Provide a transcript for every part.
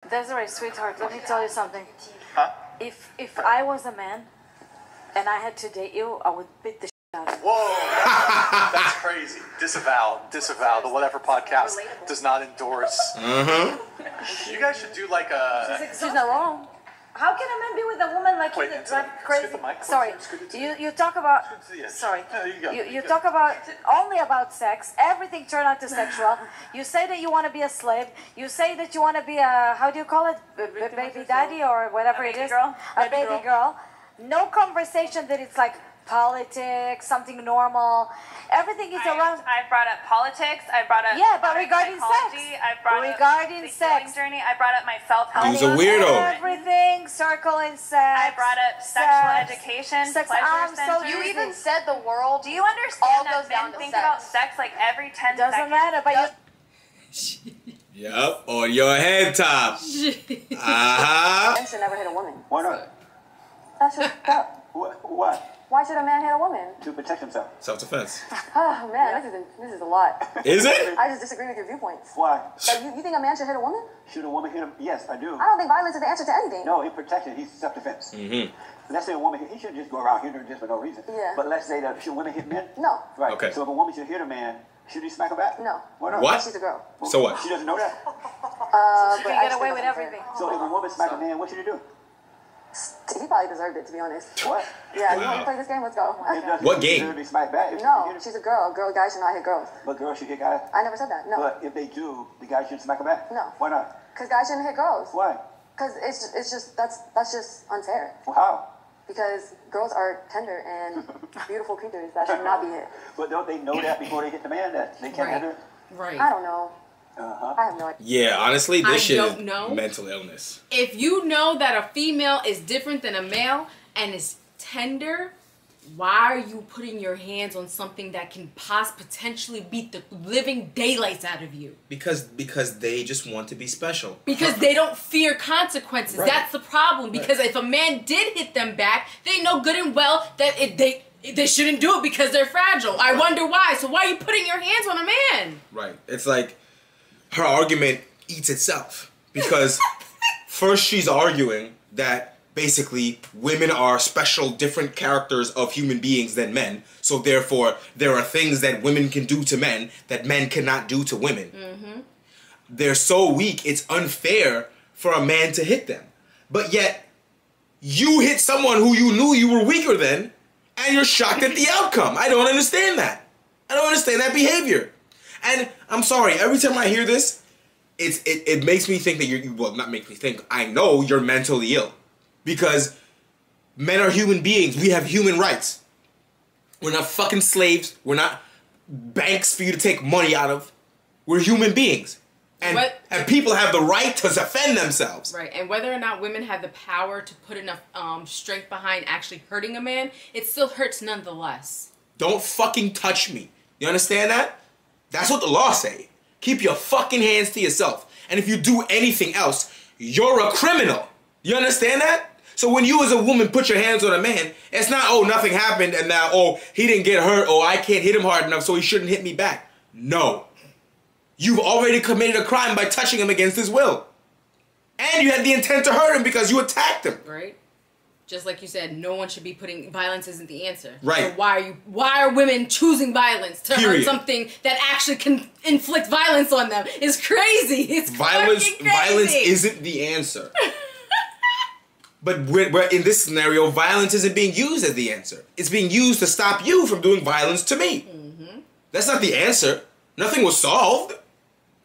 Desiree, sweetheart, let me tell you something. Huh? If I was a man and I had to date you, I would beat the shit out of you. Whoa! That's crazy. Disavow. Disavow. The Whatever podcast does not endorse. You guys should do like a... She's not wrong. How can a man be with a woman like you that drive crazy? Scoot the mic, Sorry, you talk about... Sorry. You talk about only about sex. Everything turned out to sexual. You say that you want to be a slave. You say that you want to be a... How do you call it? Baby daddy or whatever it is. A baby girl. No conversation that it's like politics, something normal. Everything is around... I brought up politics. I brought up... Yeah, but regarding sex. I brought up the healing journey. I brought up my self-help. He's a weirdo. Everything, circling sex. I brought up sexual education, sex. pleasure So centers. You even said the world. Do you understand all that goes down men to think sex. about sex like every 10 Doesn't seconds? matter, but you... Yup, on your head top. Men should never hit a woman. Why not? That's just up. What? Why should a man hit a woman? To protect himself. Self-defense. Oh man, this is a lot. Is it? I just disagree with your viewpoints. Why? Like, you think a man should hit a woman? Should a woman hit him? Yes, I do. I don't think violence is the answer to anything. No, he protects it. He's self-defense. Let's say a woman, he shouldn't just go around hitting her just for no reason. Yeah. But let's say that should women hit men? No. Right. Okay. So if a woman should hit a man, should he smack her back? No. Why not? What? She's a girl. So what? She doesn't know that. She can get away with everything. So if a woman smack a man, what should he do? He probably deserved it, to be honest. What? Yeah, you Wow. want to play this game? Let's go. It doesn't What game? deserve to be smacked back. If No, she hit him. she's a girl. Guys should not hit girls. But girls should hit guys. I never said that. No. But if they do, the guy should smack her back. No. Why not? Because guys shouldn't hit girls. Why? Because it's just that's just unfair. Well, how? Because girls are tender and beautiful creatures that should not be hit. But don't they know that before they hit the man that they can't hit her? Right. I don't know. Uh-huh. I have no idea. Yeah, honestly, this I shit don't is know. mental illness. If you know that a female is different than a male and is tender, why are you putting your hands on something that can potentially beat the living daylights out of you? Because they just want to be special. Because they don't fear consequences. Right. That's the problem. Because if a man did hit them back, they know good and well that they shouldn't do it because they're fragile. I wonder why. So why are you putting your hands on a man? Right. It's like her argument eats itself. Because first she's arguing that basically women are special, different characters of human beings than men. So therefore, there are things that women can do to men that men cannot do to women. They're so weak, it's unfair for a man to hit them. But yet, you hit someone who you knew you were weaker than, and you're shocked at the outcome. I don't understand that. I don't understand that behavior. And I'm sorry, every time I hear this, it makes me think that well, not make me think, I know you're mentally ill. Because men are human beings. We have human rights. We're not fucking slaves. We're not banks for you to take money out of. We're human beings. And people have the right to defend themselves. Right, and whether or not women have the power to put enough strength behind actually hurting a man, it still hurts nonetheless. Don't fucking touch me. You understand that? That's what the law say. Keep your fucking hands to yourself. And if you do anything else, you're a criminal. You understand that? So when you as a woman put your hands on a man, it's not, oh, nothing happened and now, oh, he didn't get hurt, oh, I can't hit him hard enough, so he shouldn't hit me back. No. You've already committed a crime by touching him against his will. And you had the intent to hurt him because you attacked him. Right? Just like you said, no one should be putting violence isn't the answer. Right. So why are women choosing violence to hurt something that actually can inflict violence on them? It's crazy. It's Violence crazy. isn't the answer. But we're in this scenario, violence isn't being used as the answer. It's being used to stop you from doing violence to me. That's not the answer. Nothing was solved.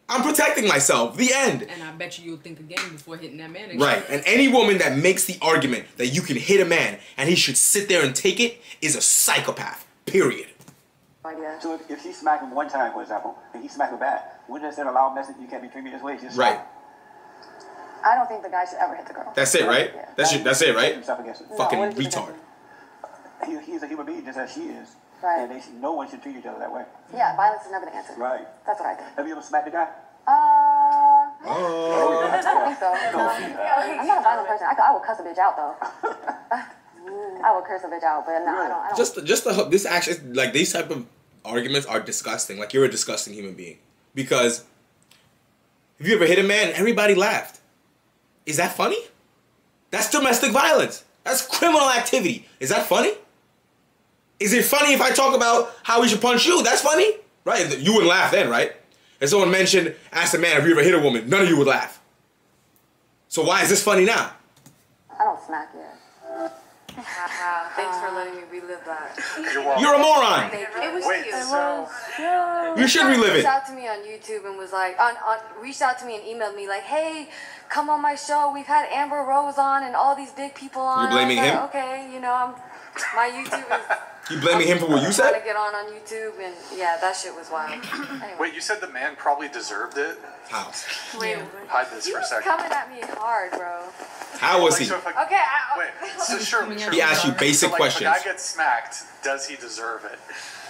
I'm protecting myself. The end. And I bet you'll think again before hitting that man again. Right. And any woman that makes the argument that you can hit a man and he should sit there and take it is a psychopath. Period. So if she smacked him one time, for example, and he smacked her back, wouldn't that send a loud message? You can't be treating me this way. Just right. I don't think the guy should ever hit the girl. That's it, right? Yeah. That's it, right? Fucking No, retard. He's a human being just as she is. Right. And no one should treat each other that way. Yeah, violence is never the answer. Right. That's what I think. Have you ever smacked a guy? I don't think so. No. I'm not a violent person. I will cuss a bitch out though. I will curse a bitch out, but no, I don't. Just this actually, like, these type of arguments are disgusting. Like, you're a disgusting human being. Because if you ever hit a man, everybody laughed. Is that funny? That's domestic violence. That's criminal activity. Is that funny? Is it funny if I talk about how we should punch you? That's funny, right? You wouldn't laugh then, right? If someone asked a man if you ever hit a woman, none of you would laugh. So why is this funny now? I don't smack yet. Thanks for letting me relive that. You're a moron. It was Wait, cute. so You should relive Reached it. out to me on YouTube and was like, reached out to me and emailed me like, hey, come on my show. We've had Amber Rose on and all these big people on. You're blaming I was him? like, okay, you know, my YouTube is. You blaming him for what you Trying said? to get on YouTube and yeah, that shit was wild. Anyway. wait, you said the man probably deserved it? How? Wait, Hide this you for a was second. coming at me hard, bro. How was he? So if Okay, wait, so sure. He asked you basic so questions. If a guy gets smacked, does he deserve it?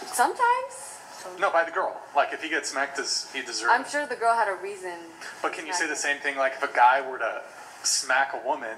sometimes. No, by the girl. Like, if he gets smacked, does he deserve I'm it? sure the girl had a reason. But can you say the same thing, like, if a guy were to smack a woman,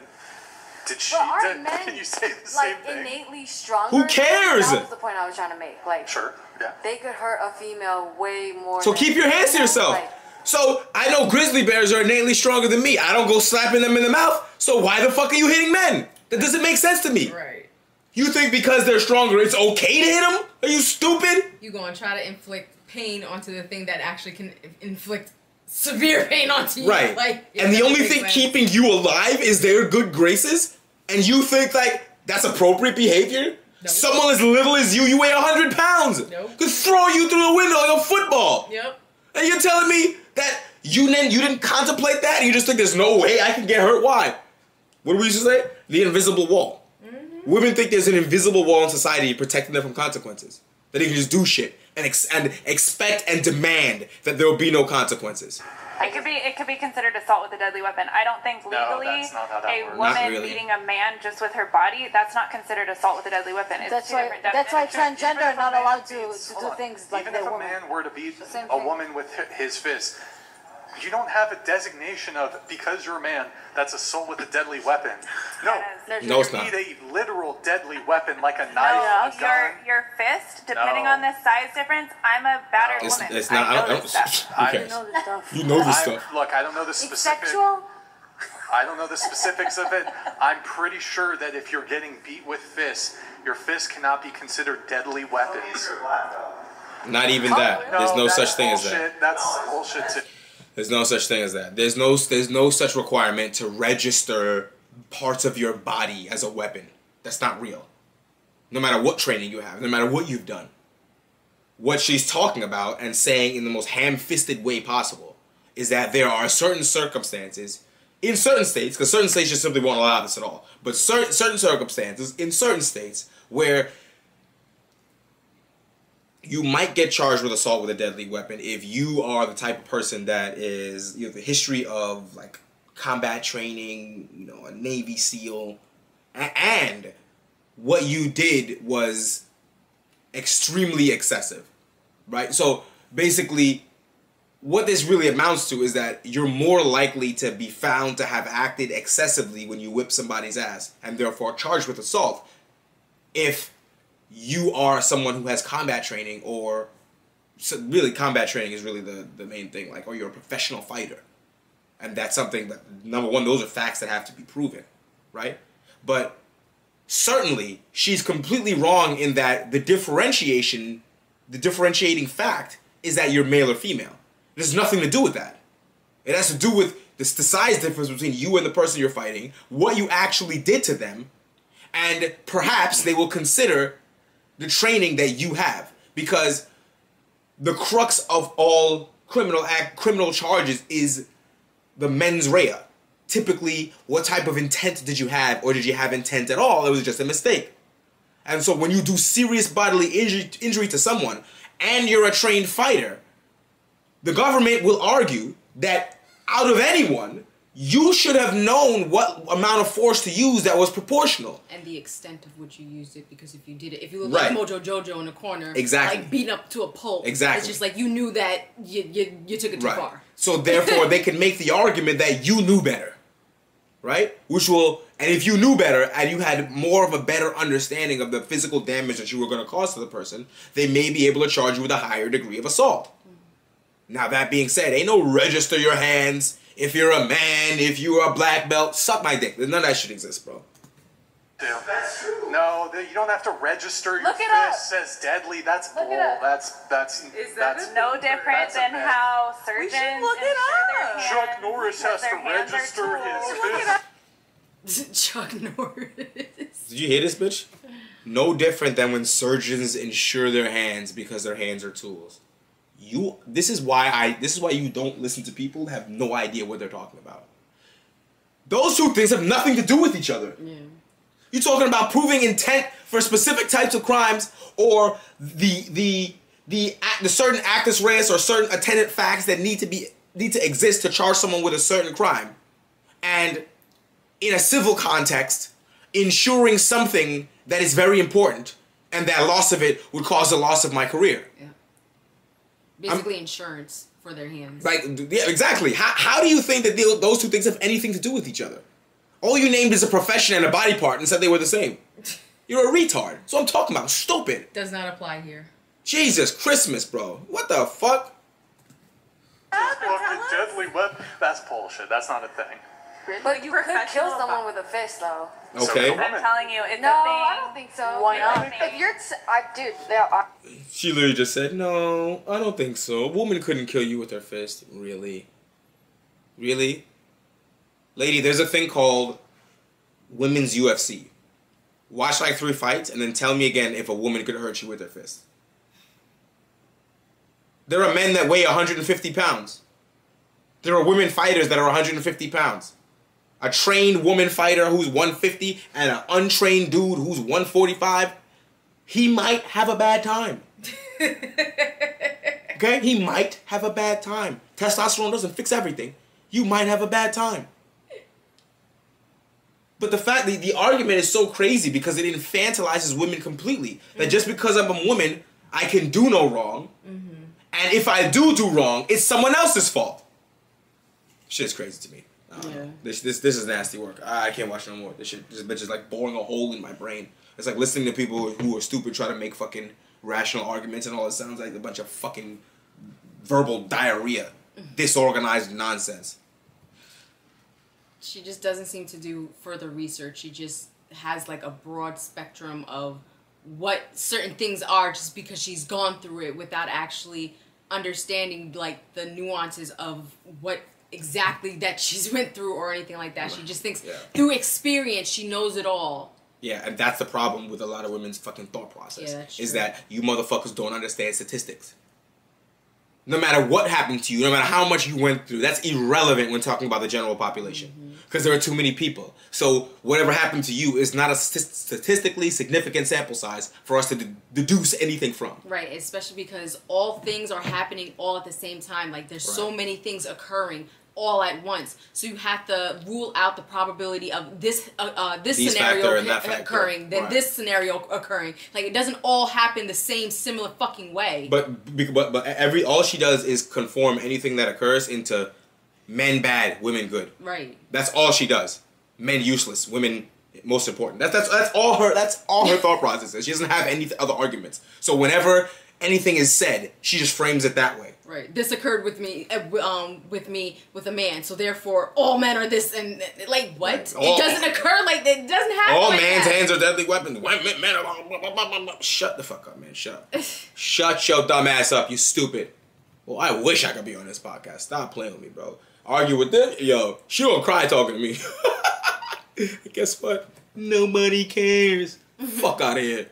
did she, But aren't men can you say the like same thing? innately stronger? Who cares? That was the point I was trying to make. Like, Sure, yeah. they could hurt a female way more. So than, keep your hands to yourself. Like, So I know grizzly bears are innately stronger than me. I don't go slapping them in the mouth. So why the fuck are you hitting men? That doesn't make sense to me. Right. You think because they're stronger, it's okay to hit them? Are you stupid? You gonna try to inflict pain onto the thing that actually can inflict severe pain onto you. Right. Like, and the only thing sense. keeping you alive is their good graces? And you think, like, that's appropriate behavior? Nope. Someone as little as you weigh 100 pounds. Nope. Could throw you through the window like a football. Yep. And you're telling me that you didn't contemplate that? You just think there's no way I can get hurt? Why? What do we used to say? The invisible wall. Mm-hmm. Women think there's an invisible wall in society protecting them from consequences. That they can just do shit and expect and demand that there will be no consequences. It could be considered assault with a deadly weapon. I don't think No, legally that's not how that a works. woman Not really. beating a man just with her body, that's not considered assault with a deadly weapon. It's That's two why. different That's why definitions. transgender are not allowed to Hold do on. things like Even they if a woman. man were to beat Same a thing. woman with his fist, you don't have a designation of, because you're a man, that's assault with a deadly weapon. No, No, it's you not. need a literal deadly weapon like a knife, a gun. Your fist, depending No. on the size difference, I'm a battered woman. It's not. I know this stuff. Who cares? know this stuff. You know this stuff. Look, I don't know the It's specific. sexual. I don't know the specifics of it. I'm pretty sure that if you're getting beat with fists, your fists cannot be considered deadly weapons. Not even that. There's no that's such thing as bullshit. that. That's bullshit too. There's no such thing as that. There's no such requirement to register parts of your body as a weapon. That's not real. No matter what training you have, no matter what you've done. What she's talking about and saying in the most ham-fisted way possible is that there are certain circumstances in certain states, because certain states just simply won't allow this at all, but certain circumstances in certain states where you might get charged with assault with a deadly weapon if you are the type of person that is, you know, the history of like combat training, you know, a Navy SEAL, and what you did was extremely excessive, right? So basically, what this really amounts to is that you're more likely to be found to have acted excessively when you whip somebody's ass and therefore charged with assault if you are someone who has combat training, or so really combat training is really the main thing, like, or you're a professional fighter. And that's something that, number one, those are facts that have to be proven, right? But certainly, she's completely wrong in that the differentiating fact is that you're male or female. It has nothing to do with that. It has to do with the size difference between you and the person you're fighting, what you actually did to them, and perhaps they will consider the training that you have. Because the crux of all criminal charges is the mens rea. Typically, what type of intent did you have, or did you have intent at all? It was just a mistake. And so when you do serious bodily injury to someone, and you're a trained fighter, the government will argue that out of anyone, you should have known what amount of force to use that was proportional. And the extent of which you used it, because if you did it, if you look Right. like Mojo Jojo in the corner, Exactly. like beaten up to a pulp, Exactly. it's just like you knew that you took it too far. So therefore, they can make the argument that you knew better, right? And if you knew better and you had more of a better understanding of the physical damage that you were going to cause to the person, they may be able to charge you with a higher degree of assault. Now, that being said, ain't no register your hands if you're a man, if you're a black belt, suck my dick. None of that shit exists, bro. No, you don't have to register your fists as deadly. That's bull. That's no different than how surgeons look it up. Chuck Norris has to register his fists. Chuck Norris. Did you hear this, bitch? No different than when surgeons insure their hands because their hands are tools. This is why you don't listen to people who have no idea what they're talking about. Those two things have nothing to do with each other. Yeah. You're talking about proving intent for specific types of crimes, or the certain actus reus or certain attendant facts that need to exist to charge someone with a certain crime, and in a civil context, ensuring something that is very important, and that loss of it would cause the loss of my career. Yeah. Basically, insurance for their hands. Like, yeah, exactly. How do you think that those two things have anything to do with each other? All you named is a profession and a body part and said they were the same. You're a retard. That's what I'm talking about. Stupid. Does not apply here. Jesus Christmas, bro. What the fuck? Fucking deadly weapon. That's bullshit. That's not a thing. But you could kill someone with a fist, though. Okay. I'm telling you, it's No, a thing. I don't think so. Why not? If you're, She literally just said, no, I don't think so. A woman couldn't kill you with her fist. Really? Really? Lady, there's a thing called women's UFC. Watch like 3 fights and then tell me again if a woman could hurt you with her fist. There are men that weigh 150 pounds. There are women fighters that are 150 pounds. A trained woman fighter who's 150 and an untrained dude who's 145, he might have a bad time. Okay? He might have a bad time. Testosterone doesn't fix everything. You might have a bad time. But the fact that the argument is so crazy because it infantilizes women completely. That just because I'm a woman, I can do no wrong. And if I do wrong, it's someone else's fault. Shit's crazy to me. This is nasty work. I can't watch no more. This bitch is like boring a hole in my brain. It's like listening to people who are stupid try to make fucking rational arguments and all. It sounds like a bunch of fucking verbal diarrhea. Disorganized nonsense. She just doesn't seem to do further research. She just has like a broad spectrum of what certain things are just because she's gone through it without actually understanding like the nuances of what exactly that she's went through or anything like that. She just thinks through experience she knows it all. Yeah, and that's the problem with a lot of women's fucking thought process. Yeah, that's true. Is that you motherfuckers don't understand statistics. No matter what happened to you, no matter how much you went through, that's irrelevant when talking about the general population. Because there are too many people. So whatever happened to you is not a statistically significant sample size for us to deduce anything from. Right, especially because all things are happening all at the same time. Like there's so many things occurring all at once. So you have to rule out the probability of this scenario occurring, then this scenario occurring. Like it doesn't all happen the same similar fucking way. But all she does is conform anything that occurs into men bad, women good. Right. That's all she does. Men useless, women most important. That's all her thought process is. She doesn't have any other arguments. So whenever anything is said, she just frames it that way. Right. This occurred with me, with a man. So therefore, all men are this and like what? Right. It doesn't occur like that. It doesn't happen. All like man's that. hands are deadly weapons. Men are. Shut the fuck up, man. Shut. Shut your dumb ass up. You stupid. Well, I wish I could be on this podcast. Stop playing with me, bro. Argue with them? Yo, she gonna cry talking to me. Guess what? Nobody cares. Fuck out of here.